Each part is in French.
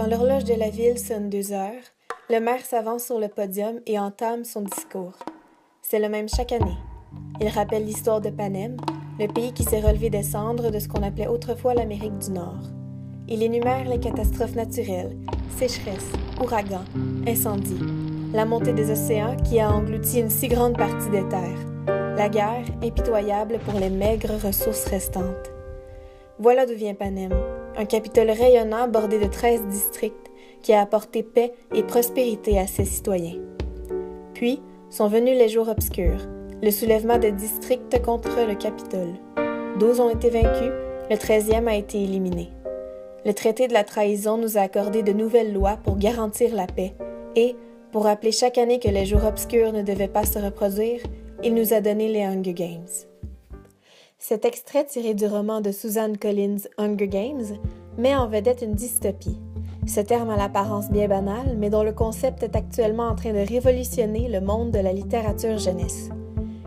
Quand l'horloge de la ville sonne 2 heures, le maire s'avance sur le podium et entame son discours. C'est le même chaque année. Il rappelle l'histoire de Panem, le pays qui s'est relevé des cendres de ce qu'on appelait autrefois l'Amérique du Nord. Il énumère les catastrophes naturelles, sécheresses, ouragans, incendies, la montée des océans qui a englouti une si grande partie des terres, la guerre impitoyable pour les maigres ressources restantes. Voilà d'où vient Panem, un capitole rayonnant bordé de 13 districts qui a apporté paix et prospérité à ses citoyens. Puis sont venus les jours obscurs, le soulèvement des districts contre le Capitole. 12 ont été vaincus, le 13e a été éliminé. Le traité de la trahison nous a accordé de nouvelles lois pour garantir la paix et, pour rappeler chaque année que les jours obscurs ne devaient pas se reproduire, il nous a donné les Hunger Games. Cet extrait tiré du roman de Suzanne Collins Hunger Games met en vedette une dystopie. Ce terme à l'apparence bien banale, mais dont le concept est actuellement en train de révolutionner le monde de la littérature jeunesse.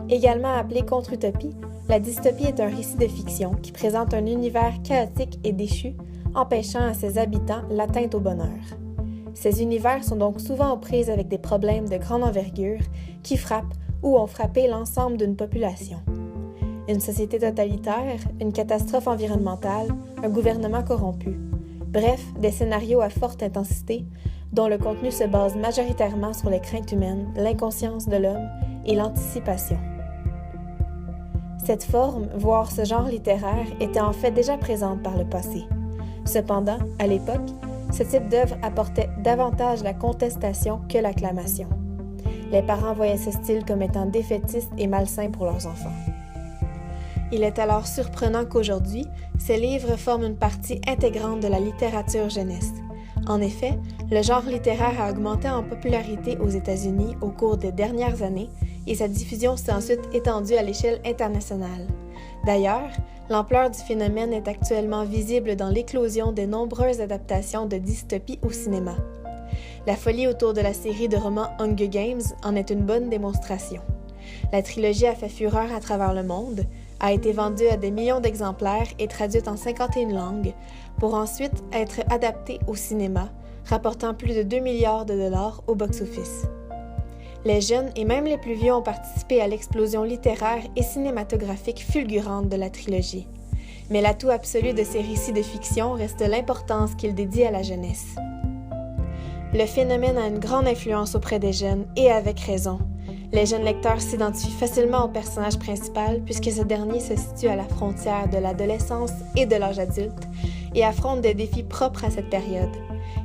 Également appelée contre-utopie, la dystopie est un récit de fiction qui présente un univers chaotique et déchu, empêchant à ses habitants l'atteinte au bonheur. Ces univers sont donc souvent aux prises avec des problèmes de grande envergure qui frappent ou ont frappé l'ensemble d'une population. Une société totalitaire, une catastrophe environnementale, un gouvernement corrompu. Bref, des scénarios à forte intensité, dont le contenu se base majoritairement sur les craintes humaines, l'inconscience de l'homme et l'anticipation. Cette forme, voire ce genre littéraire, était en fait déjà présente par le passé. Cependant, à l'époque, ce type d'œuvre apportait davantage la contestation que l'acclamation. Les parents voyaient ce style comme étant défaitiste et malsain pour leurs enfants. Il est alors surprenant qu'aujourd'hui, ces livres forment une partie intégrante de la littérature jeunesse. En effet, le genre littéraire a augmenté en popularité aux États-Unis au cours des dernières années et sa diffusion s'est ensuite étendue à l'échelle internationale. D'ailleurs, l'ampleur du phénomène est actuellement visible dans l'éclosion des nombreuses adaptations de dystopie au cinéma. La folie autour de la série de romans Hunger Games en est une bonne démonstration. La trilogie a fait fureur à travers le monde, a été vendue à des millions d'exemplaires et traduite en 51 langues, pour ensuite être adaptée au cinéma, rapportant plus de 2 milliards de dollars au box-office. Les jeunes et même les plus vieux ont participé à l'explosion littéraire et cinématographique fulgurante de la trilogie. Mais l'atout absolu de ces récits de fiction reste l'importance qu'ils dédient à la jeunesse. Le phénomène a une grande influence auprès des jeunes, et avec raison. Les jeunes lecteurs s'identifient facilement au personnage principal puisque ce dernier se situe à la frontière de l'adolescence et de l'âge adulte et affronte des défis propres à cette période.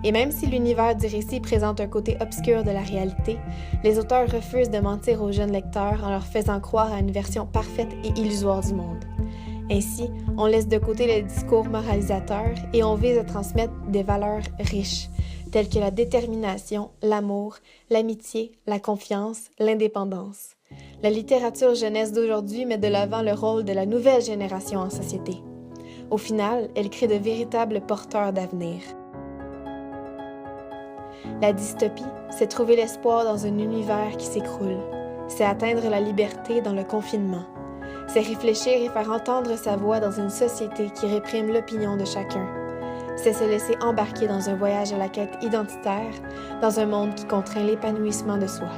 Et même si l'univers du récit présente un côté obscur de la réalité, les auteurs refusent de mentir aux jeunes lecteurs en leur faisant croire à une version parfaite et illusoire du monde. Ainsi, on laisse de côté les discours moralisateurs et on vise à transmettre des valeurs riches, telles que la détermination, l'amour, l'amitié, la confiance, l'indépendance. La littérature jeunesse d'aujourd'hui met de l'avant le rôle de la nouvelle génération en société. Au final, elle crée de véritables porteurs d'avenir. La dystopie, c'est trouver l'espoir dans un univers qui s'écroule. C'est atteindre la liberté dans le confinement. C'est réfléchir et faire entendre sa voix dans une société qui réprime l'opinion de chacun. C'est se laisser embarquer dans un voyage à la quête identitaire, dans un monde qui contraint l'épanouissement de soi.